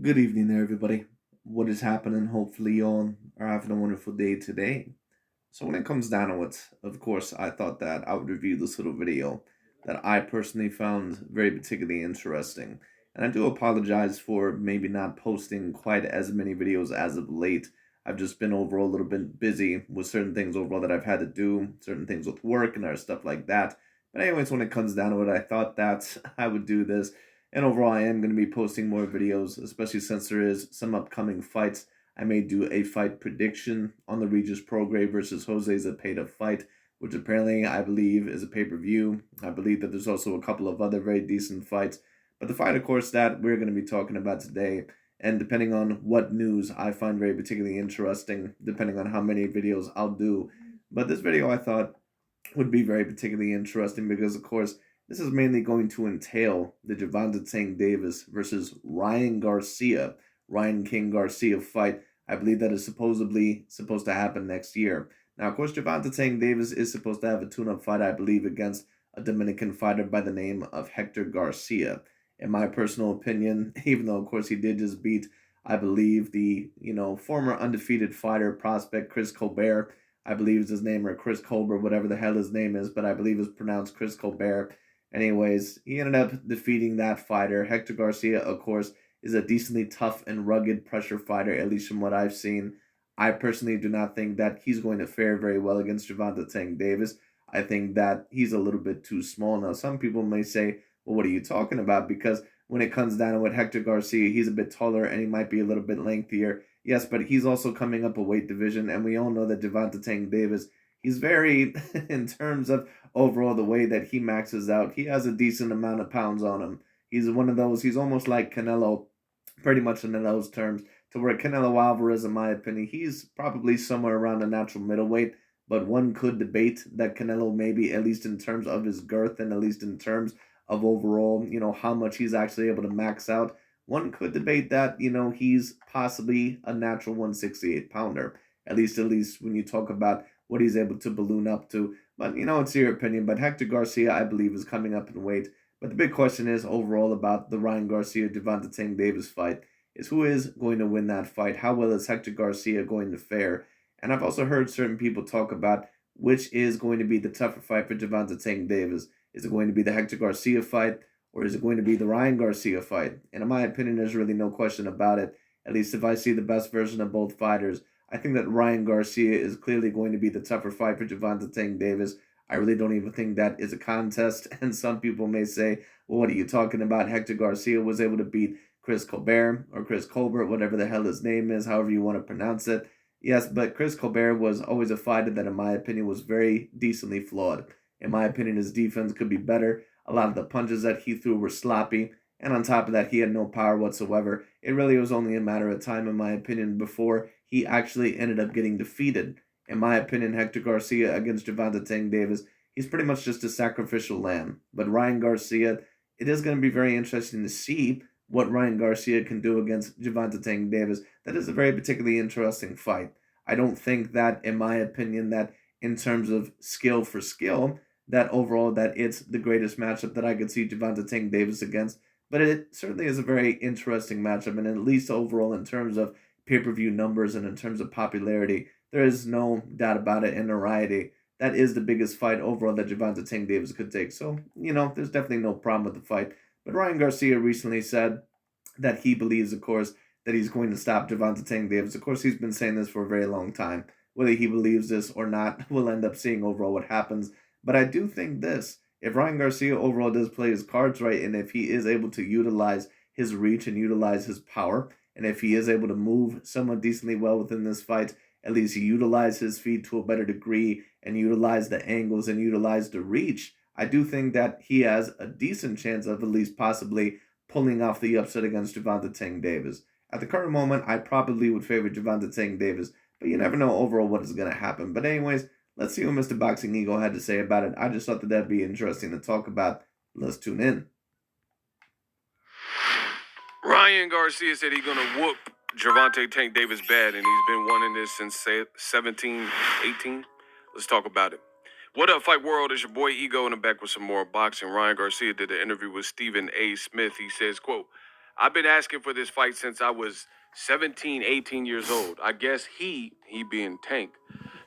Good evening there, everybody. What is happening? Hopefully, you all are having a wonderful day today. So, when it comes down to it, of course, I thought that I would review this little video that I personally found very particularly interesting. And I do apologize for maybe not posting quite as many videos as of late. I've just been overall a little bit busy with certain things overall that I've had to do, certain things with work and other stuff like that. But, anyways, when it comes down to it, I thought that I would do this and overall, I am going to be posting more videos, especially since there is some upcoming fights. I may do a fight prediction on the Regis Prograis versus Jose Zepeda fight, which apparently I believe is a pay-per-view. I believe that there's also a couple of other very decent fights. But the fight, of course, that we're going to be talking about today, and depending on what news I find very particularly interesting, depending on how many videos I'll do. But this video I thought would be very particularly interesting because, of course, this is mainly going to entail the Gervonta Tank Davis versus Ryan King Garcia fight. I believe that is supposedly supposed to happen next year. Now, of course, Gervonta Tank Davis is supposed to have a tune-up fight, I believe, against a Dominican fighter by the name of Hector Garcia. In my personal opinion, even though, of course, he did just beat, I believe, the former undefeated fighter prospect Chris Colbert. I believe is his name, or Chris Colbert, whatever the hell his name is, but I believe it's pronounced Chris Colbert. Anyways, he ended up defeating that fighter. Hector Garcia, of course, is a decently tough and rugged pressure fighter, at least from what I've seen. I personally do not think that he's going to fare very well against Gervonta Tank Davis. I think that he's a little bit too small. Now, some people may say, well, what are you talking about? Because when it comes down to what Hector Garcia, he's a bit taller and he might be a little bit lengthier. Yes, but he's also coming up a weight division, and we all know that Gervonta Tank Davis, he's very, in terms of overall the way that he maxes out, he has a decent amount of pounds on him. He's one of those, he's almost like Canelo, pretty much in those terms, to where Canelo Alvarez, in my opinion, he's probably somewhere around the natural middleweight, but one could debate that Canelo maybe, at least in terms of his girth and at least in terms of overall, how much he's actually able to max out. One could debate that, he's possibly a natural 168 pounder. At least when you talk about what he's able to balloon up to. But it's your opinion. But Hector Garcia, I believe, is coming up in weight. But the big question is overall about the Ryan Garcia Gervonta Tank Davis fight is who is going to win that fight? How well is Hector Garcia going to fare? And I've also heard certain people talk about which is going to be the tougher fight for Gervonta Tank Davis. Is it going to be the Hector Garcia fight, or is it going to be the Ryan Garcia fight? And in my opinion, there's really no question about it. At least if I see the best version of both fighters, I think that Ryan Garcia is clearly going to be the tougher fight for Gervonta Tank Davis. I really don't even think that is a contest. And some people may say, well, what are you talking about? Hector Garcia was able to beat Chris Colbert or Chris Colbert, whatever the hell his name is, however you want to pronounce it. Yes, but Chris Colbert was always a fighter that, in my opinion, was very decently flawed. In my opinion, his defense could be better. A lot of the punches that he threw were sloppy. And on top of that, he had no power whatsoever. It really was only a matter of time, in my opinion, before he actually ended up getting defeated. In my opinion, Hector Garcia against Gervonta Tank Davis, he's pretty much just a sacrificial lamb. But Ryan Garcia, it is going to be very interesting to see what Ryan Garcia can do against Gervonta Tank Davis. That is a very particularly interesting fight. I don't think that, in my opinion, that in terms of skill for skill, that overall that it's the greatest matchup that I could see Gervonta Tank Davis against. But it certainly is a very interesting matchup, and at least overall in terms of pay-per-view numbers and in terms of popularity, there is no doubt about it. In variety, that is the biggest fight overall that Gervonta Tank Davis could take. So, there's definitely no problem with the fight. But Ryan Garcia recently said that he believes, of course, that he's going to stop Gervonta Tank Davis. Of course, he's been saying this for a very long time. Whether he believes this or not, we'll end up seeing overall what happens. But I do think this. If Ryan Garcia overall does play his cards right, and if he is able to utilize his reach and utilize his power, and if he is able to move somewhat decently well within this fight, at least utilize his feet to a better degree and utilize the angles and utilize the reach, I do think that he has a decent chance of at least possibly pulling off the upset against Gervonta Tank Davis. At the current moment, I probably would favor Gervonta Tank Davis, but you never know overall what is going to happen. But anyways, let's see what Mr. Boxing Ego had to say about it. I just thought that that'd be interesting to talk about. Let's tune in. Ryan Garcia said he's gonna whoop Gervonta Tank Davis bad, and he's been wanting this since 17, 18. Let's talk about it. What up, Fight World? It's your boy Ego, and I'm back with some more boxing. Ryan Garcia did an interview with Stephen A. Smith. He says, quote, I've been asking for this fight since I was 17, 18 years old. I guess he being Tank,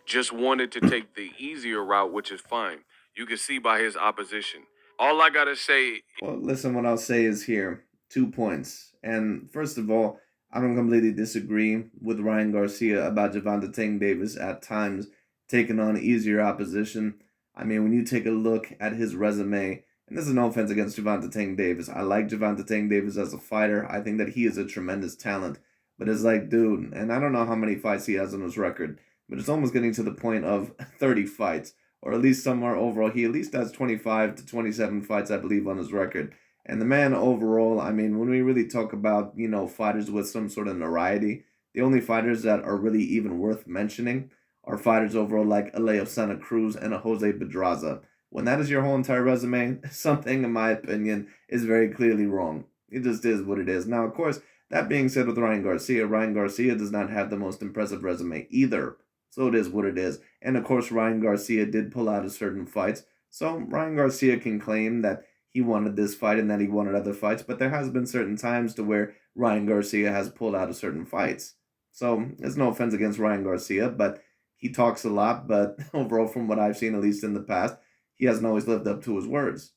just wanted to take the easier route, which is fine. You can see by his opposition. All I gotta say, Well, listen, what I'll say is here 2 points. And first of all, I don't completely disagree with Ryan Garcia about Gervonta Tank Davis at times taking on easier opposition. I mean, when you take a look at his resume, and this is no offense against Gervonta Tank Davis, I like Gervonta Tank Davis as a fighter. I think that he is a tremendous talent. But it's like, dude, and I don't know how many fights he has on his record, but it's almost getting to the point of 30 fights or at least somewhere overall. He at least has 25 to 27 fights, I believe, on his record. And the man overall, I mean, when we really talk about, fighters with some sort of notoriety, the only fighters that are really even worth mentioning are fighters overall like Aleo Santa Cruz and a Jose Pedraza. When that is your whole entire resume, something, in my opinion, is very clearly wrong. It just is what it is. Now, of course, that being said, with Ryan Garcia does not have the most impressive resume either. So it is what it is. And of course, Ryan Garcia did pull out of certain fights. So Ryan Garcia can claim that he wanted this fight and that he wanted other fights, but there has been certain times to where Ryan Garcia has pulled out of certain fights. So there's no offense against Ryan Garcia, but he talks a lot, but overall from what I've seen, at least in the past, he hasn't always lived up to his words.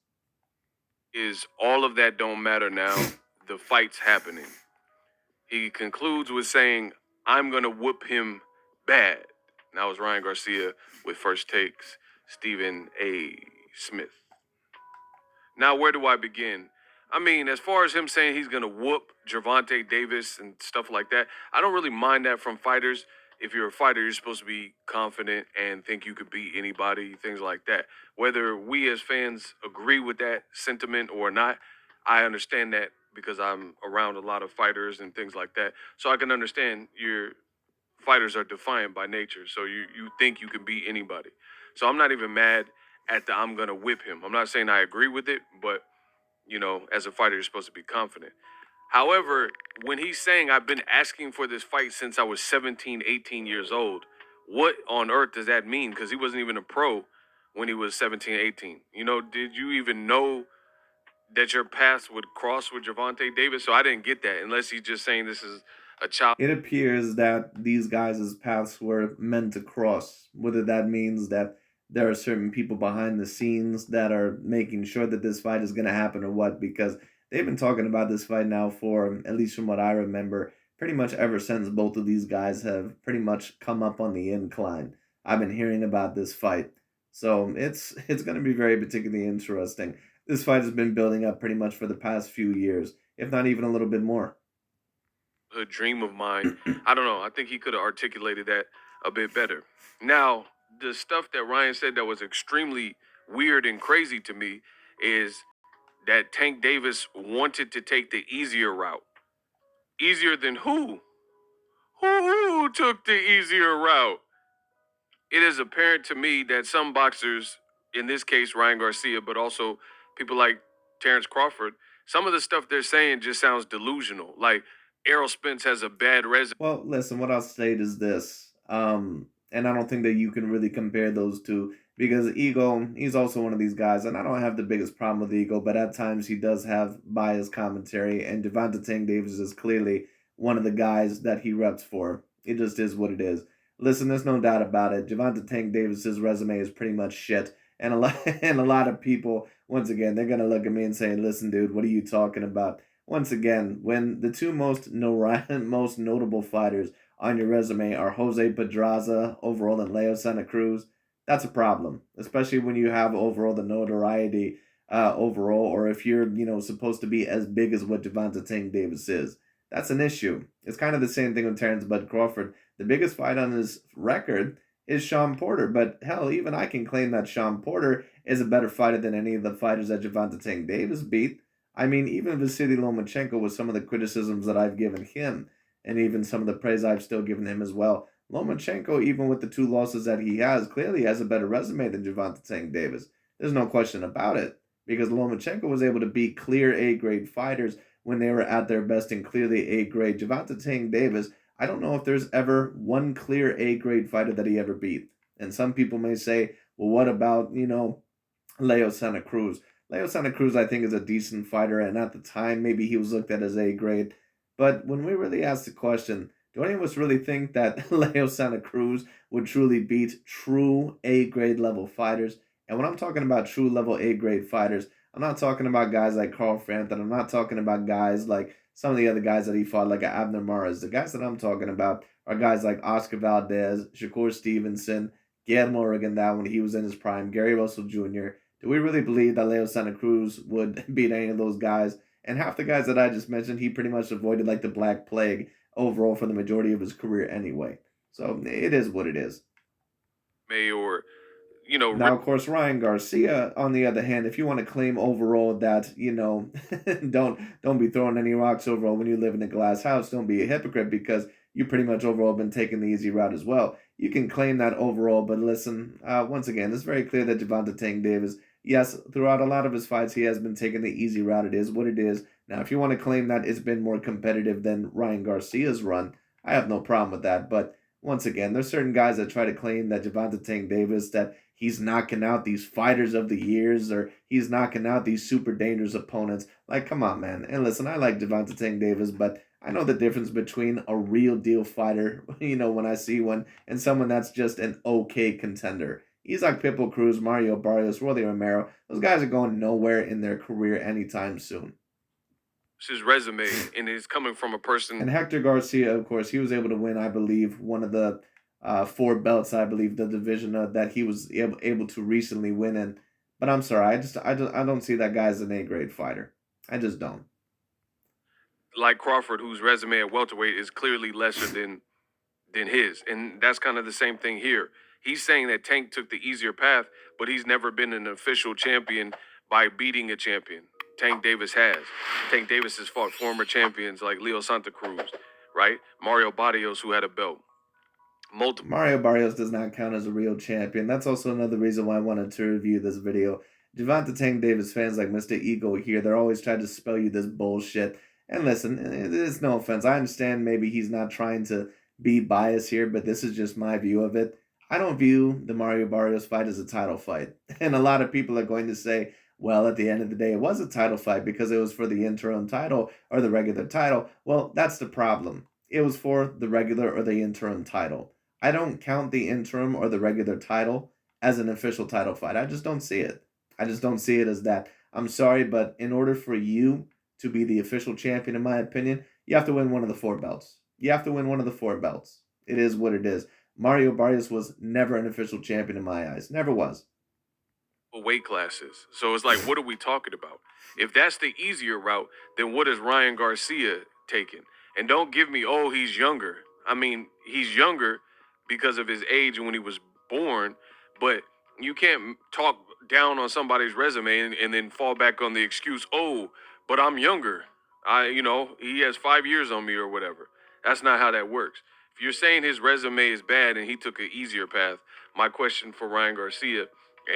is all of that don't matter now. The fight's happening. He concludes with saying, I'm going to whoop him bad. And that was Ryan Garcia with First Takes, Stephen A. Smith. Now, where do I begin? I mean, as far as him saying he's going to whoop Gervonta Davis and stuff like that, I don't really mind that from fighters. If you're a fighter, you're supposed to be confident and think you could beat anybody, things like that. Whether we as fans agree with that sentiment or not, I understand that because I'm around a lot of fighters and things like that. So I can understand your fighters are defiant by nature. So you think you can beat anybody. So I'm not even mad at the I'm gonna whip him. I'm not saying I agree with it, but as a fighter, you're supposed to be confident. However, when he's saying I've been asking for this fight since I was 17, 18 years old, what on earth does that mean? Because he wasn't even a pro when he was 17, 18. Did you even know that your paths would cross with Gervonta Davis? So I didn't get that unless he's just saying this is a child. It appears that these guys' paths were meant to cross, whether that means that there are certain people behind the scenes that are making sure that this fight is going to happen or what, because they've been talking about this fight now for, at least from what I remember, pretty much ever since both of these guys have pretty much come up on the incline. I've been hearing about this fight. So it's going to be very particularly interesting. This fight has been building up pretty much for the past few years, if not even a little bit more. A dream of mine. I don't know. I think he could have articulated that a bit better. Now, the stuff that Ryan said that was extremely weird and crazy to me is that Tank Davis wanted to take the easier route. Easier than who? Who took the easier route? It is apparent to me that some boxers, in this case Ryan Garcia, but also people like Terrence Crawford, some of the stuff they're saying just sounds delusional. Like Errol Spence has a bad resume. Well, listen, what I'll state is this, and I don't think that you can really compare those two because Ego, he's also one of these guys, and I don't have the biggest problem with Ego, but at times he does have biased commentary, and Gervonta Tank Davis is clearly one of the guys that he reps for. It just is what it is. Listen, there's no doubt about it. Gervonta Tank Davis's resume is pretty much shit, and a lot and a lot of people, once again, they're gonna look at me and say, "Listen, dude, what are you talking about?" Once again, when the two most most notable fighters on your resume are Jose Pedraza overall and Leo Santa Cruz, that's a problem. Especially when you have overall the notoriety overall, or if you're supposed to be as big as what Gervonta Tank Davis is, that's an issue. It's kind of the same thing with Terrence Bud Crawford. The biggest fight on his record is Sean Porter, but hell, even I can claim that Sean Porter is a better fighter than any of the fighters that Gervonta Tank Davis beat. I mean, even Vasily Lomachenko, with some of the criticisms that I've given him, and even some of the praise I've still given him as well, Lomachenko, even with the two losses that he has, clearly has a better resume than Gervonta Tank Davis. There's no question about it, because Lomachenko was able to beat clear A-grade fighters when they were at their best and clearly A-grade. Gervonta Tank Davis, I don't know if there's ever one clear A-grade fighter that he ever beat. And some people may say, well, what about, Leo Santa Cruz? Leo Santa Cruz, I think, is a decent fighter, and at the time, maybe he was looked at as A grade. But when we really ask the question, do any of us really think that Leo Santa Cruz would truly beat true A grade level fighters? And when I'm talking about true level A grade fighters, I'm not talking about guys like Carl Frampton. I'm not talking about guys like some of the other guys that he fought, like Abner Mares. The guys that I'm talking about are guys like Oscar Valdez, Shakur Stevenson, Guillermo Rigondeaux when he was in his prime, Gary Russell Jr. Do we really believe that Leo Santa Cruz would beat any of those guys? And half the guys that I just mentioned, he pretty much avoided like the Black Plague overall for the majority of his career anyway. So it is what it is. May or you know, Now, of course, Ryan Garcia, on the other hand, if you want to claim overall that, don't be throwing any rocks overall when you live in a glass house, don't be a hypocrite because you pretty much overall been taking the easy route as well. You can claim that overall, but listen, once again, it's very clear that Gervonta Tank Davis, yes, throughout a lot of his fights, he has been taking the easy route. It is what it is. Now, if you want to claim that it's been more competitive than Ryan Garcia's run, I have no problem with that. But once again, there's certain guys that try to claim that Gervonta Tank Davis, that he's knocking out these fighters of the years or he's knocking out these super dangerous opponents. Like, come on, man. And listen, I like Gervonta Tank Davis, but I know the difference between a real deal fighter, when I see one, and someone that's just an okay contender. Isaac Pitbull Cruz, Mario Barrios, Rolly Romero, those guys are going nowhere in their career anytime soon. his resume, and it's coming from a person. And Hector Garcia, of course, he was able to win, I believe, one of the four belts, I believe, the division that he was able to recently win in. But I'm sorry, I don't see that guy as an A grade fighter. I just don't. Like Crawford, whose resume at welterweight is clearly lesser than his, and that's kind of the same thing here. He's saying that Tank took the easier path, but he's never been an official champion by beating a champion. Tank Davis has. Tank Davis has fought former champions like Leo Santa Cruz, right? Mario Barrios, who had a belt. Multiple. Mario Barrios does not count as a real champion. That's also another reason why I wanted to review this video. Gervonta Tank Davis fans like Mr. Ego here, they're always trying to spell you this bullshit. And listen, it's no offense. I understand maybe he's not trying to be biased here, but this is just my view of it. I don't view the Mario Barrios fight as a title fight. And a lot of people are going to say, well, at the end of the day, it was a title fight because it was for the interim title or the regular title. Well, that's the problem. It was for the regular or the interim title. I don't count the interim or the regular title as an official title fight. I just don't see it. I just don't see it as that. I'm sorry, but in order for you to be the official champion, in my opinion, you have to win one of the four belts. You have to win one of the four belts. It is what it is. Mario Barrios was never an official champion in my eyes. Never was. Weight classes. So it's like, what are we talking about? If that's the easier route, then what is Ryan Garcia taking? And don't give me, oh, he's younger. I mean, he's younger because of his age and when he was born, but you can't talk down on somebody's resume and then fall back on the excuse, oh, but I'm younger. He has 5 years on me or whatever. That's not how that works. If you're saying his resume is bad and he took an easier path, my question for Ryan Garcia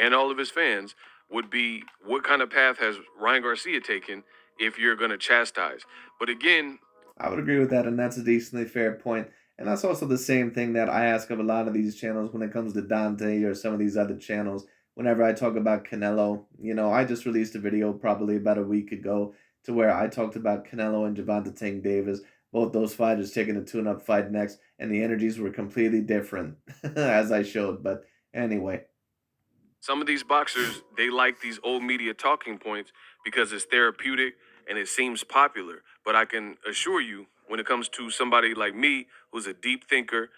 and all of his fans would be, what kind of path has Ryan Garcia taken if you're going to chastise? But again, I would agree with that, and that's a decently fair point. And that's also the same thing that I ask of a lot of these channels when it comes to Dante or some of these other channels. Whenever I talk about Canelo, I just released a video probably about a week ago to where I talked about Canelo and Gervonta Tank Davis, both those fighters taking a tune-up fight next, and the energies were completely different, as I showed. But anyway, some of these boxers, they like these old media talking points because it's therapeutic and it seems popular. But I can assure you, when it comes to somebody like me, who's a deep thinker,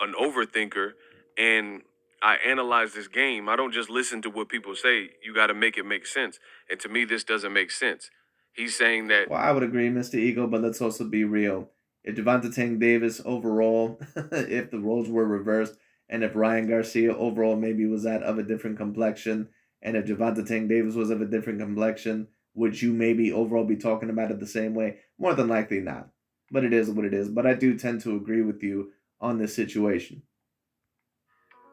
an overthinker, and I analyze this game, I don't just listen to what people say. You got to make it make sense. And to me, this doesn't make sense. He's saying that well, I would agree, Mr. Ego, but let's also be real. If Gervonta Tank Davis overall, if the roles were reversed, and if Ryan Garcia overall maybe was that of a different complexion, and if Gervonta Tank Davis was of a different complexion, would you maybe overall be talking about it the same way? More than likely not. But it is what it is. But I do tend to agree with you on this situation.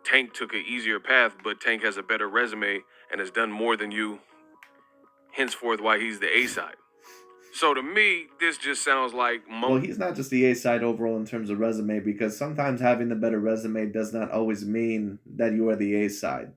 Tank took an easier path, but Tank has a better resume and has done more than you, henceforth, why he's the A side. So to me, this just sounds like Well, he's not just the A side overall in terms of resume because sometimes having the better resume does not always mean that you are the A side.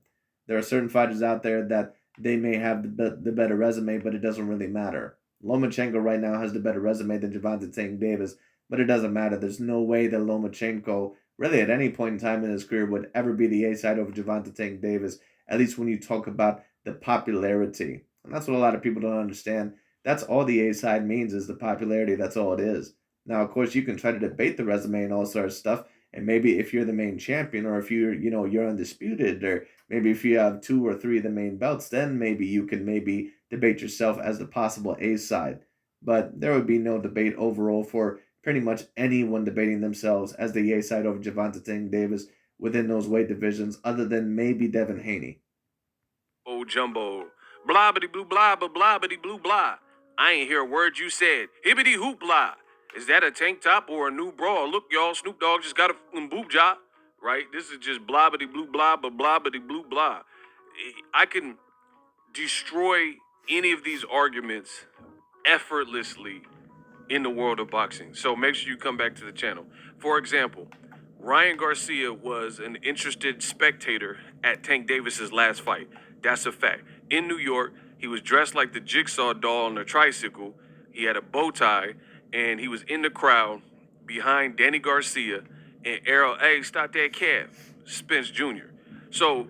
There are certain fighters out there that they may have the better resume, but it doesn't really matter. Lomachenko right now has the better resume than Gervonta Tank Davis, but it doesn't matter. There's no way that Lomachenko, really at any point in time in his career, would ever be the A side over Gervonta Tank Davis, at least when you talk about the popularity. And that's what a lot of people don't understand. That's all the A side means is the popularity. That's all it is. Now, of course, you can try to debate the resume and all sorts of stuff. And maybe if you're the main champion, or if you're undisputed, or maybe if you have two or three of the main belts, then maybe you can maybe debate yourself as the possible A side. But there would be no debate overall for pretty much anyone debating themselves as the A side over Gervonta Tank Davis within those weight divisions, other than maybe Devin Haney. Oh, jumbo. Blah, bitty, blue, blah, blah, bitty, blue, blah. I ain't hear a word you said. Hibbity, hoop, blah. Is that a tank top or a new bra? Look, y'all, Snoop Dogg just got a boob job, right? This is just blah, bitty, blue, blah, bitty, blue, blah. I can destroy any of these arguments effortlessly in the world of boxing. So make sure you come back to the channel. For example, Ryan Garcia was an interested spectator at Tank Davis's last fight. That's a fact. In New York, he was dressed like the jigsaw doll on a tricycle. He had a bow tie, and he was in the crowd behind Danny Garcia and Errol. Hey, stop that calf, Spence Jr. So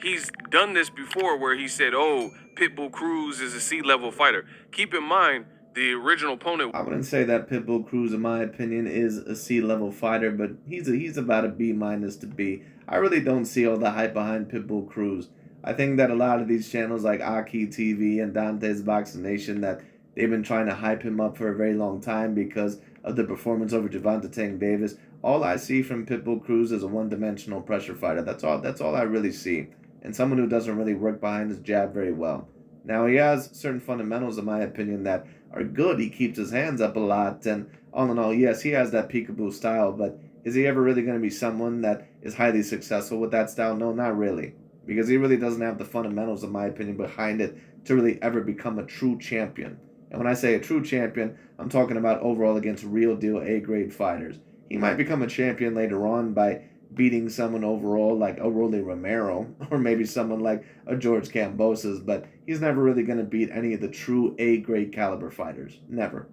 he's done this before where he said, oh, Pitbull Cruz is a C-level fighter. Keep in mind, the original opponent. I wouldn't say that Pitbull Cruz, in my opinion, is a C-level fighter, but he's about a B minus to B. I really don't see all the hype behind Pitbull Cruz. I think that a lot of these channels like Aki TV and Dante's Boxing Nation, that they've been trying to hype him up for a very long time because of the performance over Gervonta Tank Davis. All I see from Pitbull Cruz is a one-dimensional pressure fighter. That's all I really see, and someone who doesn't really work behind his jab very well. Now he has certain fundamentals, in my opinion, that are good. He keeps his hands up a lot, and all in all, yes, he has that peekaboo style, but is he ever really going to be someone that is highly successful with that style? No, not really, because he really doesn't have the fundamentals, in my opinion, behind it to really ever become a true champion. And when I say a true champion, I'm talking about overall against real deal A grade fighters. He might become a champion later on by beating someone overall like a Rolly Romero, or maybe someone like a George Kambosos, but he's never really going to beat any of the true A grade caliber fighters. Never.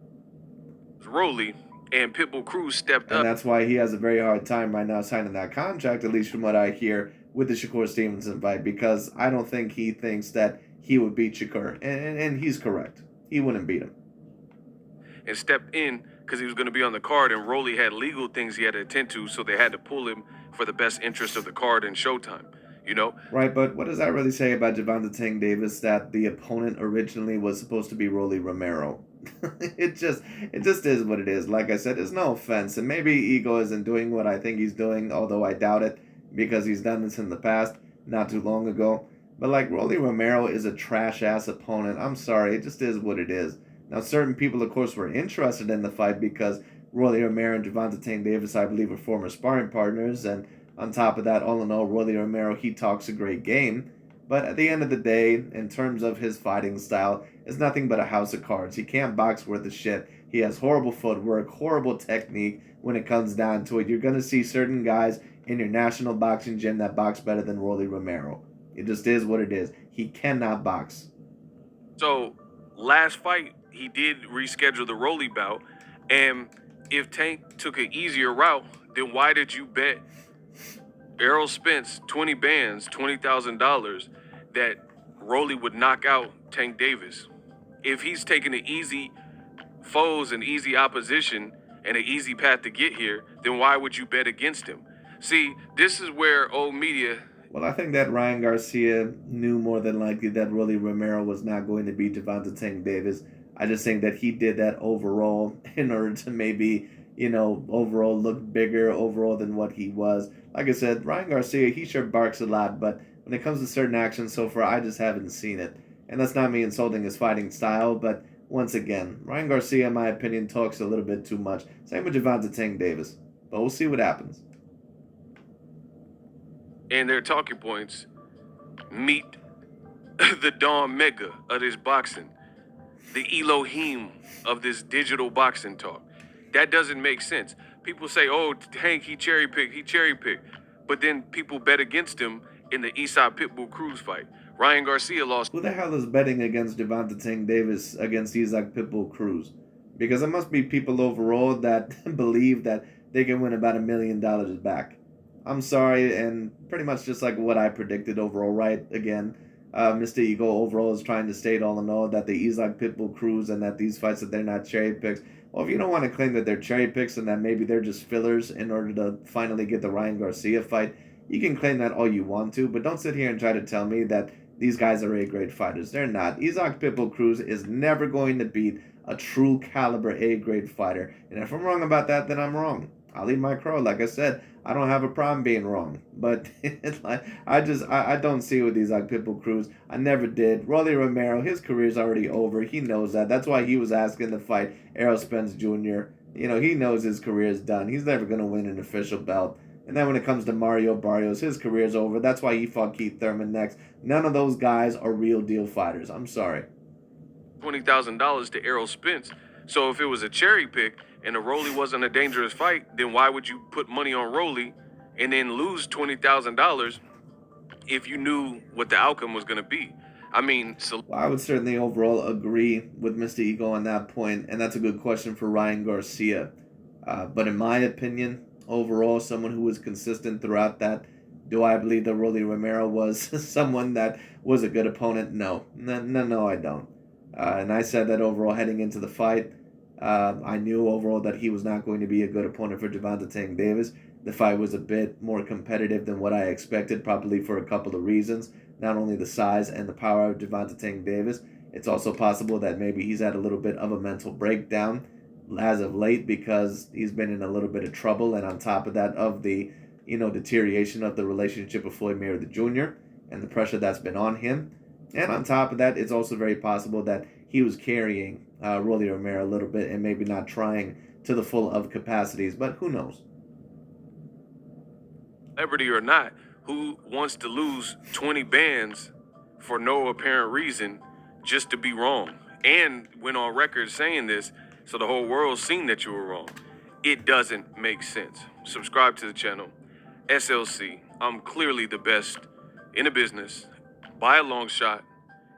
Rolly and Pitbull Cruz stepped And up. that's why he has a very hard time right now signing that contract, at least from what I hear, with the Shakur Stevenson fight, because I don't think he thinks that he would beat Shakur. And he's correct. He wouldn't beat him. And stepped in because he was going to be on the card, and Rolly had legal things he had to attend to, so they had to pull him for the best interest of the card and Showtime. You know? Right, but what does that really say about Gervonta Tank Davis that the opponent originally was supposed to be Rolly Romero? it just is what it is. Like I said, it's no offense, and maybe Ego isn't doing what I think he's doing, although I doubt it because he's done this in the past, not too long ago. But like Rolly Romero is a trash ass opponent. I'm sorry, it just is what it is. Now, certain people, of course, were interested in the fight because Rolly Romero and Gervonta Tank Davis, I believe, are former sparring partners, and on top of that, all in all, Rolly Romero, he talks a great game. But at the end of the day, in terms of his fighting style, it's nothing but a house of cards. He can't box worth a shit. He has horrible footwork, horrible technique when it comes down to it. You're going to see certain guys in your national boxing gym that box better than Rolly Romero. It just is what it is. He cannot box. So, last fight, he did reschedule the Rolly bout. And if Tank took an easier route, then why did you bet Errol Spence 20 bands, $20,000, that Rolly would knock out Tank Davis? If he's taking an easy foes and easy opposition and an easy path to get here, then why would you bet against him? See, this is where old media. Well, I think that Ryan Garcia knew more than likely that Rolly Romero was not going to beat Gervonta Tank Davis. I just think that he did that overall in order to maybe, overall look bigger overall than what he was. Like I said, Ryan Garcia, he sure barks a lot, but when it comes to certain actions so far, I just haven't seen it. And that's not me insulting his fighting style, but once again, Ryan Garcia, in my opinion, talks a little bit too much. Same with Gervonta Tank Davis. But we'll see what happens. And their talking points meet the Don Mega of this boxing, the Elohim of this digital boxing talk. That doesn't make sense. People say, oh, Hank, he cherry picked. But then people bet against him in the Eastside Pitbull Cruz fight. Ryan Garcia lost. Who the hell is betting against Gervonta Tank Davis against Isaac Pitbull Cruz? Because there must be people overall that believe that they can win about $1 million back. I'm sorry, and pretty much just like what I predicted overall, right? Again, Mr. Ego overall is trying to state all in all that the Isaac Pitbull Cruz and that these fights that they're not cherry picks. Well, if you don't want to claim that they're cherry picks and that maybe they're just fillers in order to finally get the Ryan Garcia fight, you can claim that all you want to, but don't sit here and try to tell me that these guys are A-grade fighters. They're not. Isaac Pitbull Cruz is never going to beat a true caliber A-grade fighter. And if I'm wrong about that, then I'm wrong. I'll eat my crow. Like I said, I don't have a problem being wrong. But it's like I don't see with Isaac Pitbull Cruz. I never did. Rolly Romero, his career's already over. He knows that. That's why he was asking to fight Errol Spence Jr. You know, he knows his career is done. He's never going to win an official belt. And then when it comes to Mario Barrios, his career's over. That's why he fought Keith Thurman next. None of those guys are real deal fighters. I'm sorry. $20,000 to Errol Spence. So if it was a cherry pick and a Rolly wasn't a dangerous fight, then why would you put money on Rolly and then lose $20,000 if you knew what the outcome was going to be? I mean, well, I would certainly overall agree with Mr. Ego on that point, and that's a good question for Ryan Garcia. But in my opinion, overall, someone who was consistent throughout that, do I believe that Rolly Romero was someone that was a good opponent? No, I don't. And I said that overall heading into the fight, I knew overall that he was not going to be a good opponent for Gervonta Tank Davis. The fight was a bit more competitive than what I expected, probably for a couple of reasons. Not only the size and the power of Gervonta Tank Davis, it's also possible that maybe he's had a little bit of a mental breakdown as of late because he's been in a little bit of trouble, and on top of that, of the deterioration of the relationship with Floyd Mayweather Jr. and the pressure that's been on him. And on top of that, it's also very possible that he was carrying Rolly Romero a little bit and maybe not trying to the full of capacities, but who knows? Celebrity or not, who wants to lose 20 bands for no apparent reason just to be wrong? And went on record saying this so the whole world's seen that you were wrong. It doesn't make sense. Subscribe to the channel. SLC, I'm clearly the best in the business by a long shot.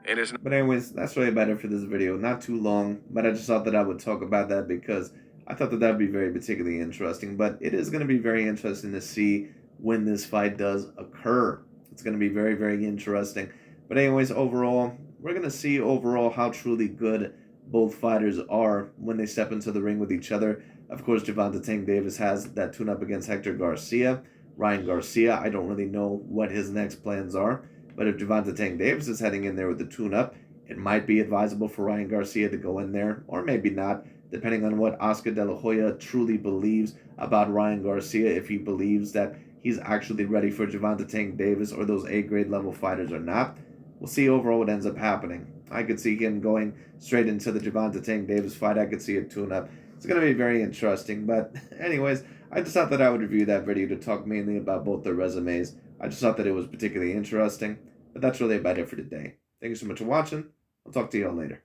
And it's But anyways, that's really about it for this video. Not too long, but I just thought that I would talk about that because I thought that that would be very particularly interesting. But it is going to be very interesting to see when this fight does occur. It's going to be very, very interesting. But anyways, overall, we're going to see overall how truly good both fighters are when they step into the ring with each other. Of course, Gervonta Tank Davis has that tune-up against Hector Garcia. Ryan Garcia, I don't really know what his next plans are. But if Gervonta Tank Davis is heading in there with the tune-up, it might be advisable for Ryan Garcia to go in there, or maybe not, depending on what Oscar De La Hoya truly believes about Ryan Garcia, if he believes that he's actually ready for Gervonta Tank Davis or those A-grade level fighters or not. We'll see overall what ends up happening. I could see him going straight into the Gervonta Tank Davis fight. I could see a tune-up. It's going to be very interesting. But anyways, I just thought that I would review that video to talk mainly about both their resumes. I just thought that it was particularly interesting. But that's really about it for today. Thank you so much for watching. I'll talk to you all later.